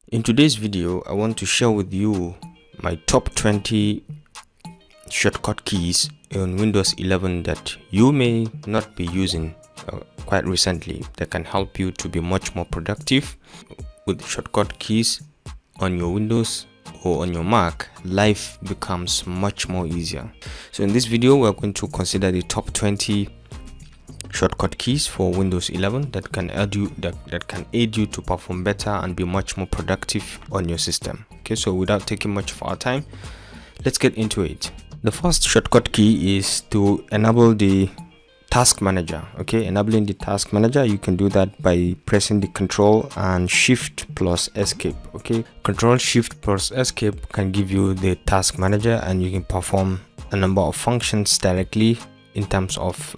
In today's video, I want to share with you my top 20 shortcut keys on Windows 11 that you may not be using quite recently that can help you to be much more productive. With shortcut keys on your Windows or on your Mac, life becomes much more easier. So in this video, we're going to consider the top 20 shortcut keys for Windows 11 that can aid you to perform better and be much more productive on your system. Okay, so without taking much of our time, let's get into it. The first shortcut key is to enable the task manager. Okay, enabling the task manager, you can do that by pressing the Control and Shift plus Escape. Okay, Control Shift plus Escape can give you the task manager, and you can perform a number of functions directly in terms of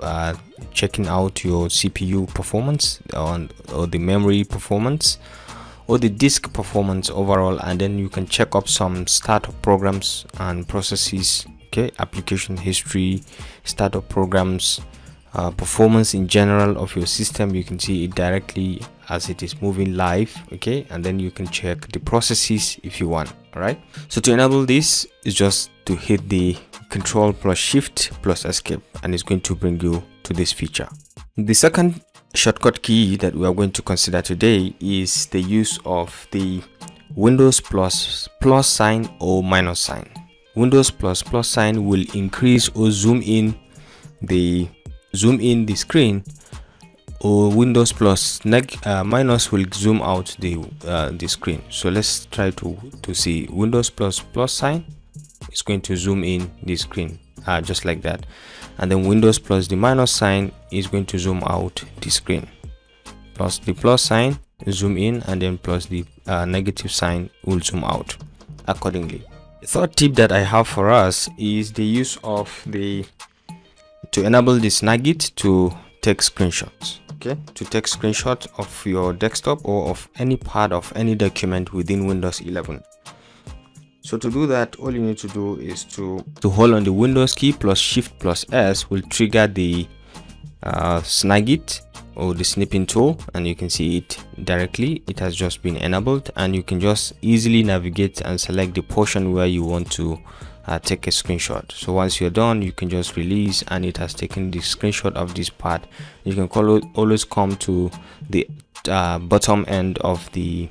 checking out your CPU performance or the memory performance or the disk performance overall, and then you can check up some startup programs and processes. Okay, application history, startup programs, performance in general of your system. You can see it directly as it is moving live. Okay, and then you can check the processes if you want. All right, so to enable this is just to hit the Control plus Shift plus Escape, and it's going to bring you to this feature. The second shortcut key that we are going to consider today is the use of the Windows plus sign or minus sign. Windows plus sign will increase or zoom in the screen, or Windows plus minus will zoom out the screen. So let's try to see. Windows plus sign is going to zoom in the screen just like that, and then Windows plus the minus sign is going to zoom out the screen. Plus the plus sign zoom in, and then plus the negative sign will zoom out accordingly. The third tip that I have for us is the use of to enable the Snagit to take screenshots. Okay, to take screenshots of your desktop or of any part of any document within Windows 11. So to do that, all you need to do is to hold on the Windows key plus Shift plus S will trigger the Snagit or the snipping tool, and you can see it directly. It has just been enabled, and you can just easily navigate and select the portion where you want to take a screenshot. So once you're done, you can just release, and it has taken the screenshot of this part. You can always come to the bottom end of the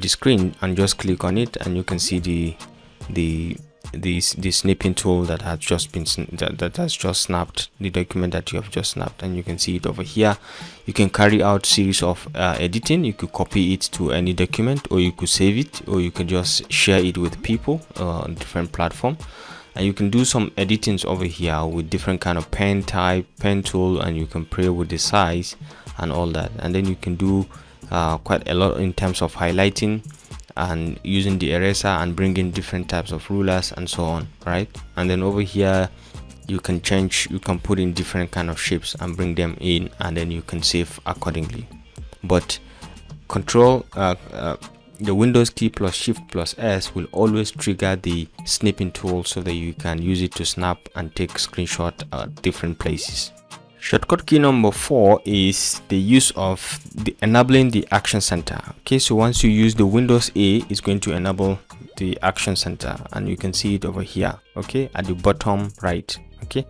screen and just click on it, and you can see the snipping tool that has just been that has just snapped the document that you have just snapped, and you can see it over here. You can carry out series of editing. You could copy it to any document, or you could save it, or you can just share it with people on different platform, and you can do some editings over here with different kind of pen type, pen tool, and you can play with the size and all that. And then you can do quite a lot in terms of highlighting and using the eraser and bringing different types of rulers and so on, right? And then over here you can put in different kind of shapes and bring them in, and then you can save accordingly. But control the Windows key plus Shift plus S will always trigger the snipping tool so that you can use it to snap and take screenshot at different places. Shortcut key number 4 is the use of enabling the Action Center. Okay, so once you use the Windows A, it's going to enable the Action Center, and you can see it over here. Okay, at the bottom right. Okay,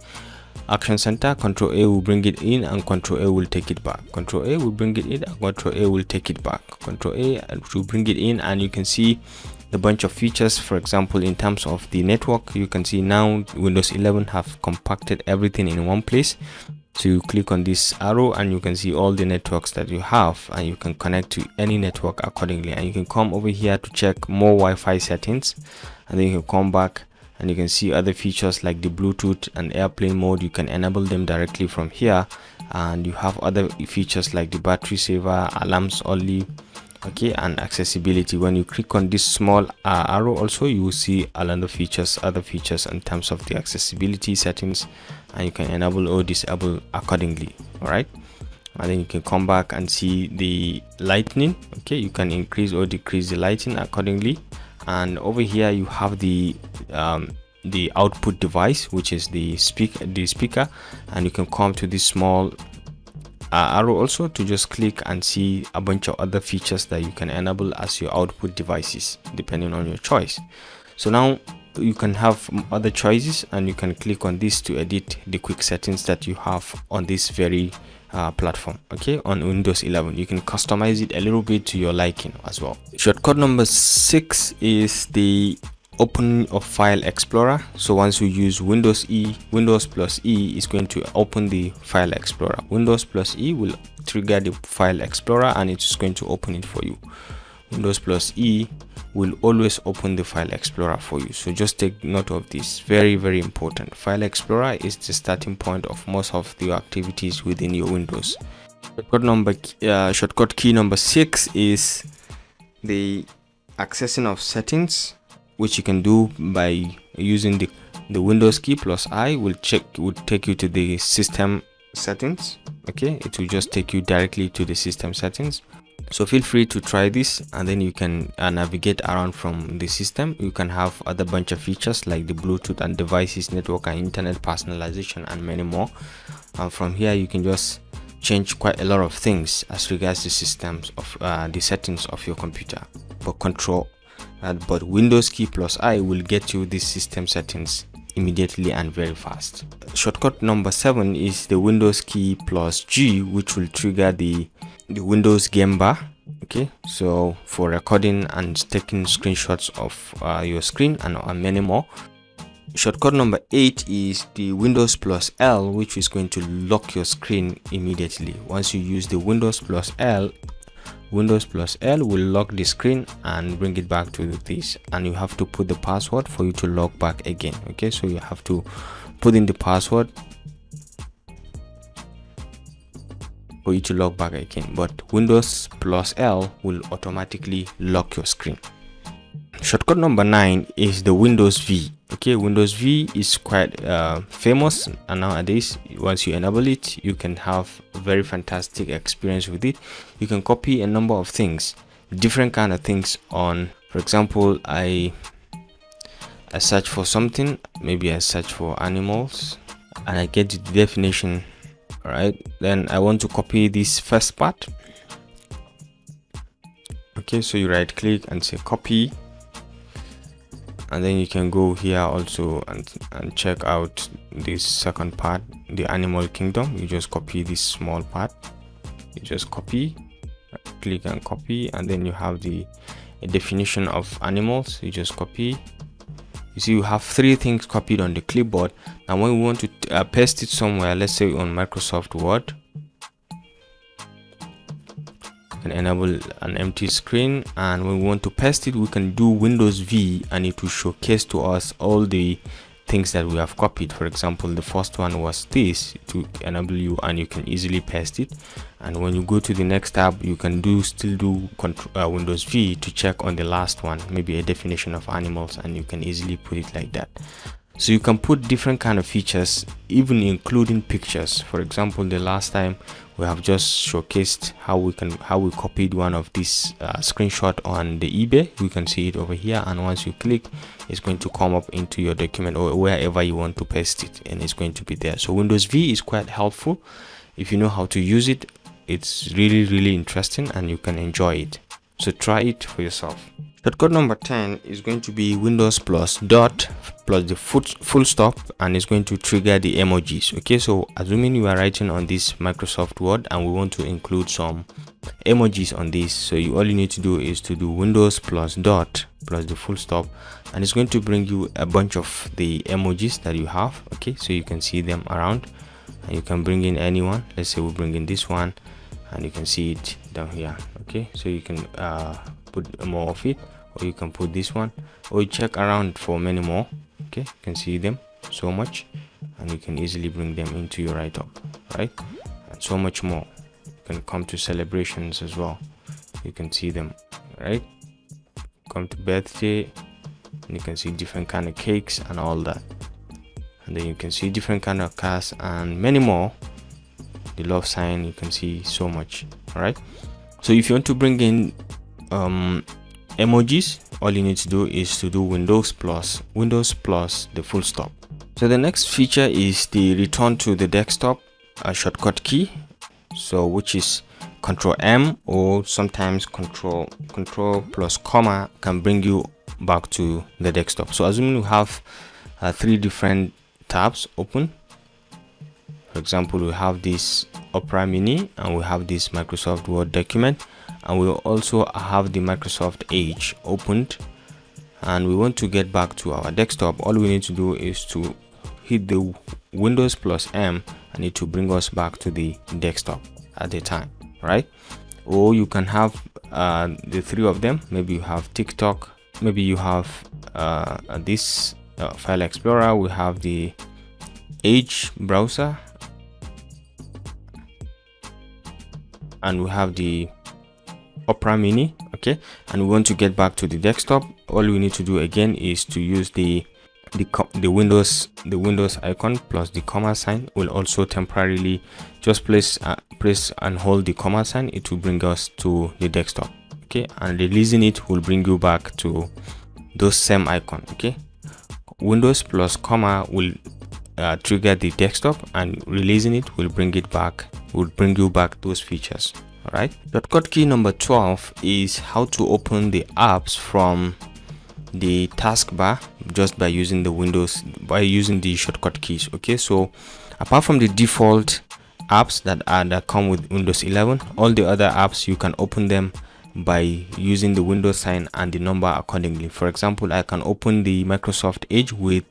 Action Center, Control A will bring it in, and Control A will take it back. Control A will bring it in, and Control A will take it back. Control A will bring it in, and you can see the bunch of features. For example, in terms of the network, you can see now Windows 11 have compacted everything in one place. So you click on this arrow, and you can see all the networks that you have, and you can connect to any network accordingly. And you can come over here to check more Wi-Fi settings, and then you can come back and you can see other features like the Bluetooth and airplane mode. You can enable them directly from here, and you have other features like the battery saver, alarms only, okay, and accessibility. When you click on this small arrow, also you will see other features in terms of the accessibility settings, and you can enable or disable accordingly. All right, and then you can come back and see the lighting. Okay, you can increase or decrease the lighting accordingly. And over here you have the output device, which is the speaker, and you can come to this small arrow also to just click and see a bunch of other features that you can enable as your output devices depending on your choice. So now you can have other choices, and you can click on this to edit the quick settings that you have on this very platform. Okay, on Windows 11 you can customize it a little bit to your liking as well. Shortcut number 6 is the opening of File Explorer. So once you use Windows plus E is going to open the File Explorer. Windows plus E will trigger the File Explorer and it's going to open it for you. Windows plus E will always open the File Explorer for you. So just take note of this. Very, very important. File Explorer is the starting point of most of the activities within your Windows. Shortcut key number 6 is the accessing of settings, which you can do by using the Windows key plus I will take you to the system settings. Okay, it will just take you directly to the system settings. So feel free to try this, and then you can navigate around from the system. You can have other bunch of features like the Bluetooth and devices, network and internet personalization, and many more. From here you can just change quite a lot of things as regards the systems of the settings of your computer. But Windows key plus I will get you these system settings immediately and very fast. Shortcut number 7 is the Windows key plus G, which will trigger the Windows game bar. Okay, so for recording and taking screenshots of your screen and many more. Shortcut number 8 is the Windows plus L, which is going to lock your screen immediately. Once you use the Windows plus L will lock the screen and bring it back to this, and you have to put the password for you to log back again. Okay, so you have to put in the password for you to log back again, but Windows plus L will automatically lock your screen. Shortcut number 9 is the Windows V. Okay, Windows V is quite famous, and nowadays once you enable it you can have a very fantastic experience with it. You can copy a number of things, different kind of things on, for example, I search for something, maybe I search for animals and I get the definition. All right, then I want to copy this first part. Okay, so you right click and say copy, and then you can go here also and check out this second part, the animal kingdom. You just copy this small part, you just copy, click and copy, and then you have the definition of animals. You just copy. You see you have 3 things copied on the clipboard. Now when we want to paste it somewhere, let's say on Microsoft Word, you can enable an empty screen, and when we want to paste it we can do Windows V and it will showcase to us all the things that we have copied. For example, the first one was this to enable you, and you can easily paste it. And when you go to the next tab you can still do Windows V to check on the last one, maybe a definition of animals, and you can easily put it like that. So you can put different kind of features, even including pictures. For example, the last time we have just showcased how we copied one of these screenshot on the eBay. We can see it over here, and once you click it's going to come up into your document or wherever you want to paste it, and it's going to be there. So Windows V is quite helpful if you know how to use it. It's really interesting and you can enjoy it, so try it for yourself. Shortcut number 10 is going to be Windows plus dot plus the full stop, and it's going to trigger the emojis. Okay, so assuming you are writing on this Microsoft Word and we want to include some emojis on this, so all you need to do is to do Windows plus dot plus the full stop, and it's going to bring you a bunch of the emojis that you have. Okay, so you can see them around, and you can bring in anyone. Let's say we bring in this one, and you can see it down here. Okay, so you can put more of it, or you can put this one, or you check around for many more. Okay, you can see them so much, and you can easily bring them into your write-up, right? And so much more. You can come to celebrations as well, you can see them, right? Come to birthday, and you can see different kind of cakes and all that, and then you can see different kind of cars and many more. The love sign, you can see so much. All right, so if you want to bring in emojis, all you need to do is to do Windows plus the full stop. So the next feature is the return to the desktop shortcut key. so which is Control M, or sometimes Control plus comma can bring you back to the desktop. So assuming you have 3 different tabs open. For example, we have this Opera Mini, and we have this Microsoft Word document, and we also have the Microsoft Edge opened, and we want to get back to our desktop. All we need to do is to hit the Windows plus M, and it will bring us back to the desktop at the time, right? Or you can have the 3 of them. Maybe you have TikTok, maybe you have this File Explorer, we have the Edge browser, and we have the Opera Mini. Okay, and we want to get back to the desktop. All we need to do again is to use the Windows icon plus the comma sign. Will also temporarily just press and hold the comma sign. It will bring us to the desktop. Okay, and releasing it will bring you back to those same icon. Okay, Windows plus comma will trigger the desktop, and releasing it will bring it back, will bring you back those features. All right, shortcut key number 12 is how to open the apps from the taskbar just by using the shortcut keys. Okay, so apart from the default apps that come with Windows 11, all the other apps you can open them by using the Windows sign and the number accordingly. For example, I can open the Microsoft Edge with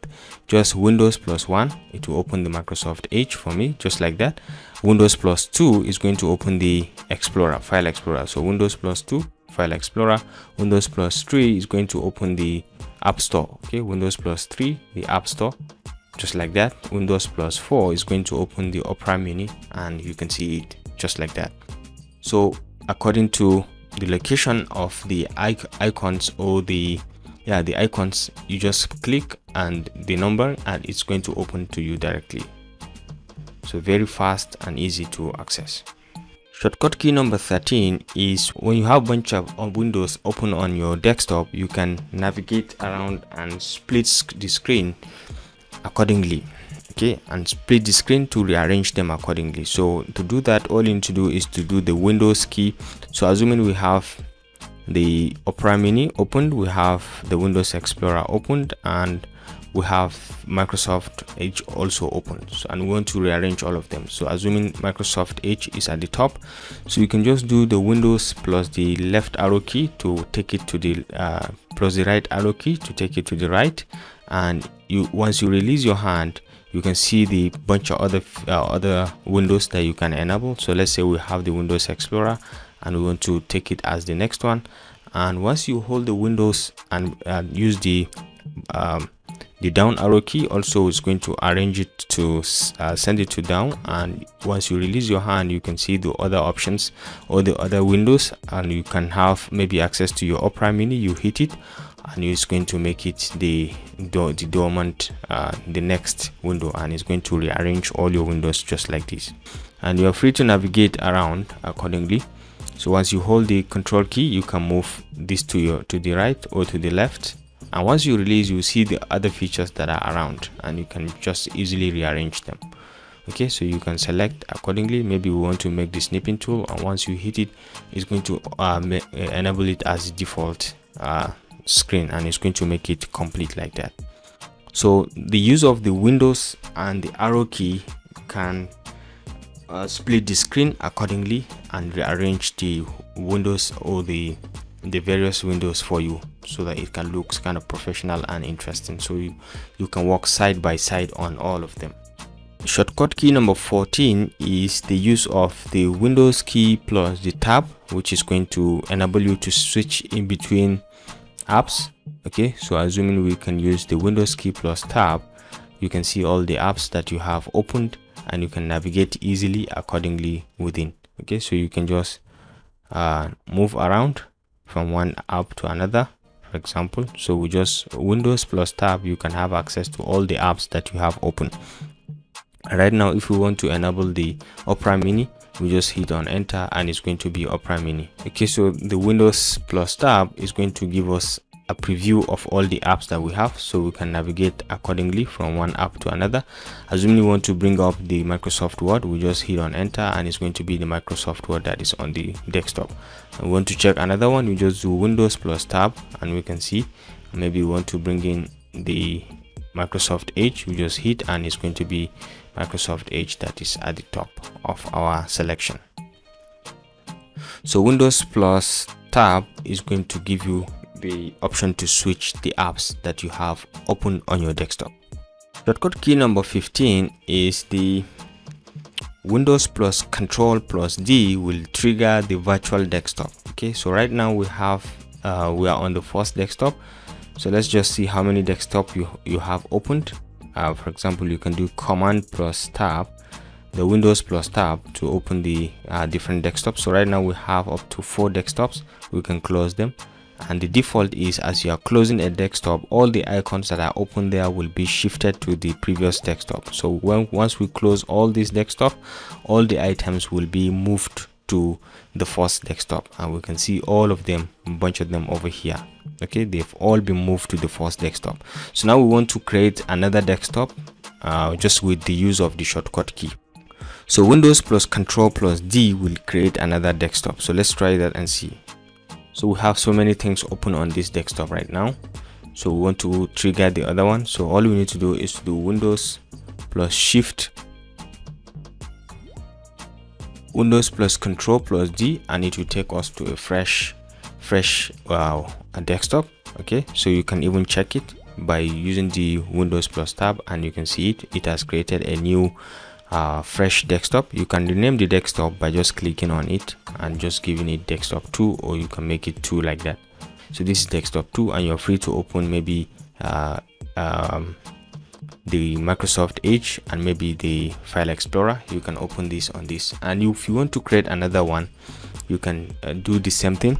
just Windows plus 1. It will open the Microsoft Edge for me, just like that. Windows plus 2 is going to open the Explorer, File Explorer. So Windows plus 2, File Explorer. Windows plus 3 is going to open the App Store. Okay, Windows plus 3, the App Store, just like that. Windows plus 4 is going to open the Opera Mini, and you can see it just like that. So according to the location of the icons, or the icons, you just click and the number, and it's going to open to you directly. So very fast and easy to access. Shortcut key number 13 is when you have a bunch of windows open on your desktop, you can navigate around and split the screen accordingly. Okay, and split the screen to rearrange them accordingly. So to do that, all you need to do is to do the Windows key. So assuming we have the Opera Mini opened, we have the Windows Explorer opened, and we have Microsoft Edge also open. So, and we want to rearrange all of them. So assuming Microsoft Edge is at the top, so you can just do the Windows plus the left arrow key to take it to the plus the right arrow key to take it to the right, and once you release your hand, you can see the bunch of other windows that you can enable. So let's say we have the Windows Explorer, and we want to take it as the next one. And once you hold the Windows and use the down arrow key, also is going to arrange it to send it to down. And once you release your hand, you can see the other options or the other windows, and you can have maybe access to your Opera Mini. You hit it, and it's going to make it the dormant, the next window, and it's going to rearrange all your windows just like this. And you're free to navigate around accordingly. So once you hold the control key, you can move this to the right or to the left, and once you release, you see the other features that are around, and you can just easily rearrange them. Okay, so you can select accordingly. Maybe we want to make the snipping tool, and once you hit it, it's going to enable it as the default screen, and it's going to make it complete like that. So the use of the Windows and the arrow key can split the screen accordingly and rearrange the windows or the various windows for you, so that it can look kind of professional and interesting. So you can work side by side on all of them. Shortcut key number 14 is the use of the Windows key plus the tab, which is going to enable you to switch in between apps. Okay, so assuming we can use the Windows key plus tab, you can see all the apps that you have opened, and you can navigate easily accordingly within. Okay, so you can just move around from one app to another, for example. So we just Windows plus tab, you can have access to all the apps that you have open. Right now, if we want to enable the Opera Mini, we just hit on enter, and it's going to be Opera Mini. Okay, so the Windows plus tab is going to give us a preview of all the apps that we have, so we can navigate accordingly from one app to another. Assuming you want to bring up the Microsoft Word, we just hit on enter and it's going to be the Microsoft Word that is on the desktop. And we want to check another one, we just do Windows plus tab and we can see. Maybe we want to bring in the Microsoft Edge, we just hit and it's going to be Microsoft Edge that is at the top of our selection. So Windows plus tab is going to give you the option to switch the apps that you have open on your desktop. Shortcut key number 15 is the Windows plus Control plus D will trigger the virtual desktop. Okay, so right now we are on the first desktop. So let's just see how many desktop you have opened. For example, you can do Command plus tab, the Windows plus tab, to open the different desktops. So right now we have up to 4 desktops. We can close them, and the default is, as you are closing a desktop, all the icons that are open there will be shifted to the previous desktop. So once we close all these desktop, all the items will be moved to the first desktop, and we can see all of them, a bunch of them over here. Okay, they've all been moved to the first desktop. So now we want to create another desktop just with the use of the shortcut key. So Windows plus Control plus D will create another desktop. So let's try that and see. So we have so many things open on this desktop right now. So we want to trigger the other one. So all we need to do is to do Windows plus Shift, Windows plus Control plus D, and it will take us to a fresh a desktop. Okay, so you can even check it by using the Windows plus tab, and you can see it has created a new fresh desktop. You can rename the desktop by just clicking on it and just giving it desktop 2, or you can make it 2 like that. So this is desktop 2, and you're free to open maybe the Microsoft Edge and maybe the File Explorer. You can open this on this, and if you want to create another one, you can do the same thing,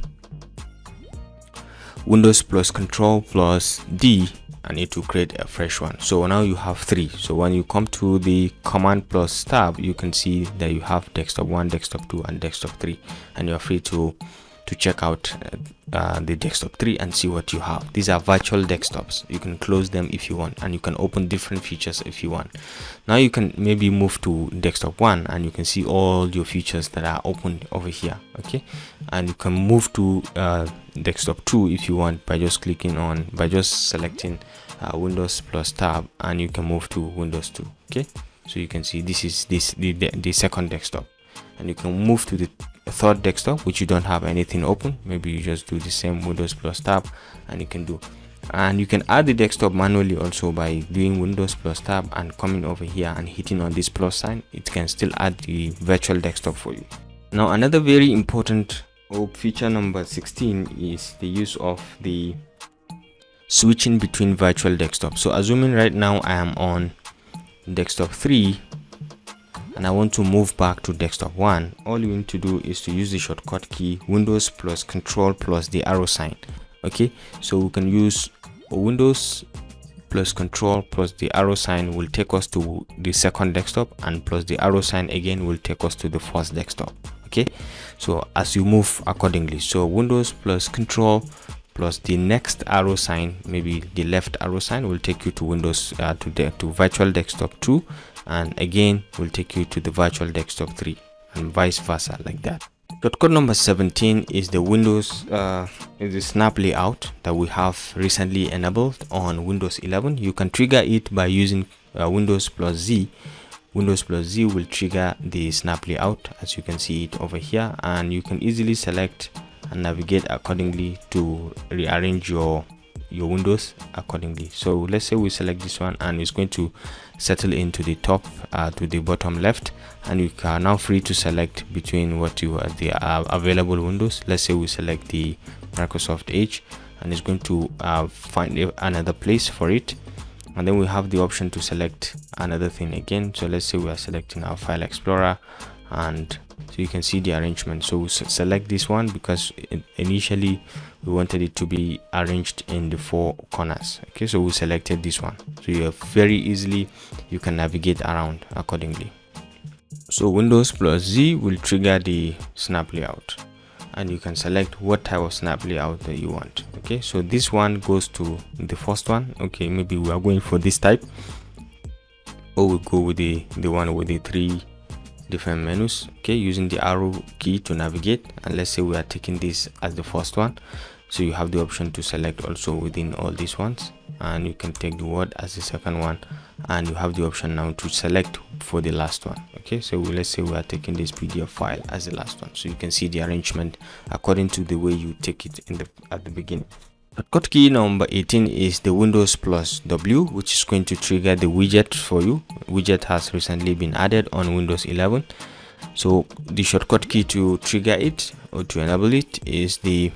Windows plus Control plus D, and it will create a fresh one. So now you have 3. So when you come to the Command plus tab, you can see that you have desktop 1, desktop 2, and desktop 3, and you're free to check out the desktop 3 and see what you have. These are virtual desktops. You can close them if you want, and you can open different features if you want. Now you can maybe move to desktop 1, and you can see all your features that are open over here. Okay, and you can move to desktop 2 if you want by just selecting Windows plus tab, and you can move to Windows 2. Okay, so you can see this is the second desktop, and you can move to the third desktop which you don't have anything open. Maybe you just do the same Windows plus tab, and you can add the desktop manually also by doing Windows plus tab and coming over here and hitting on this plus sign. It can still add the virtual desktop for you. Now another very important feature number 16 is the use of the switching between virtual desktops. So assuming right now I am on desktop 3 and I want to move back to desktop 1, all you need to do is to use the shortcut key Windows plus Control plus the arrow sign. Okay, so we can use Windows plus Control plus the arrow sign will take us to the second desktop, and plus the arrow sign again will take us to the first desktop. Okay, so as you move accordingly, so Windows plus Control plus the next arrow sign, maybe the left arrow sign, will take you to Windows to virtual desktop 2, and again will take you to the virtual desktop 3, and vice versa like that. Shortcut number 17 is the Windows is the snap layout that we have recently enabled on Windows 11. You can trigger it by using Windows plus Z. Windows plus Z will trigger the snap layout, as you can see it over here, and you can easily select and navigate accordingly to rearrange your windows accordingly. So let's say we select this one, and it's going to settle into the top to the bottom left, and you are now free to select between the available windows. Let's say we select the Microsoft Edge, and it's going to find another place for it, and then we have the option to select another thing again. So let's say we are selecting our File Explorer, and so you can see the arrangement. So we select this one because initially we wanted it to be arranged in the 4 corners. Okay, so we selected this one, so you very easily you can navigate around accordingly. So Windows plus Z will trigger the snap layout. and you can select what type of snap layout that you want. Okay, so this one goes to the first one. Okay, maybe we are going for this type, or we go with the one with the 3 different menus. Okay, using the arrow key to navigate, and let's say we are taking this as the first one, so you have the option to select also within all these ones, and you can take the word as the second one, and you have the option now to select for the last one. Okay, so let's say we are taking this PDF file as the last one, so you can see the arrangement according to the way you take it at the beginning. Shortcut key number 18 is the Windows plus W, which is going to trigger the widget for you. Widget has recently been added on Windows 11, so the shortcut key to trigger it or to enable it is the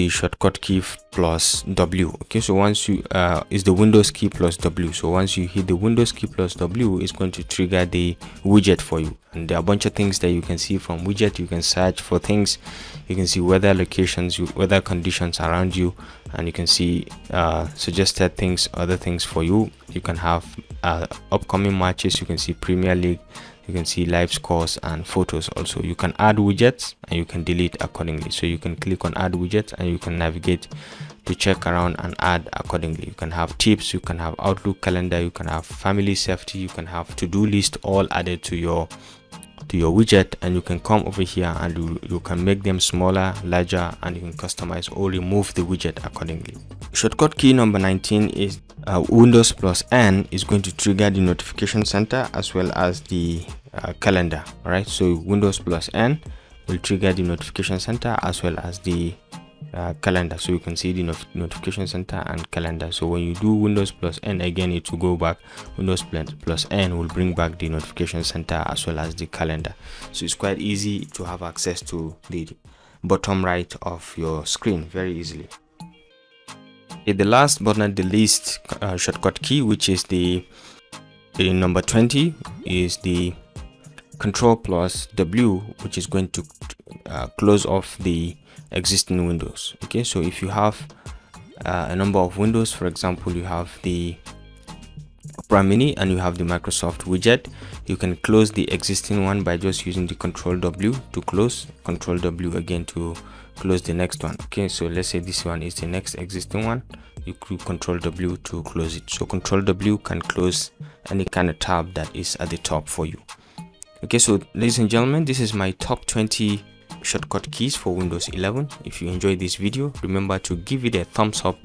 shortcut key plus W. Okay, so once you is the Windows key plus W. So once you hit the Windows key plus W, it's going to trigger the widget for you. And there are a bunch of things that you can see from widget. You can search for things, you can see weather locations, weather conditions around you, and you can see suggested things, other things for you. You can have upcoming matches, you can see Premier League, you can see live scores and photos. Also, you can add widgets and you can delete accordingly. So you can click on add widget and you can navigate to check around and add accordingly. You can have tips, you can have Outlook calendar, you can have family safety, you can have to-do list, all added to your widget, and you can come over here and you can make them smaller, larger, and you can customize or remove the widget accordingly. Shortcut key number 19 is Windows plus N is going to trigger the notification center as well as the calendar. All right, so Windows plus N will trigger the notification center as well as the calendar. So you can see the notification center and calendar. So when you do Windows plus N again, it will go back. Windows plus N will bring back the notification center as well as the calendar. So it's quite easy to have access to the bottom right of your screen very easily. The last but not the least shortcut key, which is the number 20, is the Control plus W, which is going to close off the existing windows. Okay, so if you have a number of windows, for example, you have the Opera Mini and you have the Microsoft widget, you can close the existing one by just using the Control W to close, Control W again to close the next one. Okay, so let's say this one is the next existing one, you could Control W to close it. So Control W can close any kind of tab that is at the top for you. Okay, so ladies and gentlemen, this is my top 20 shortcut keys for Windows 11. If you enjoyed this video, remember to give it a thumbs up.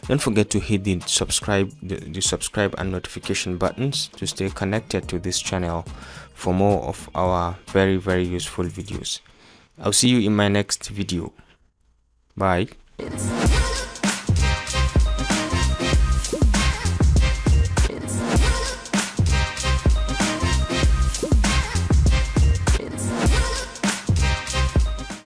Don't forget to hit the subscribe and notification buttons to stay connected to this channel for more of our very useful videos. I'll see you in my next video. Bye.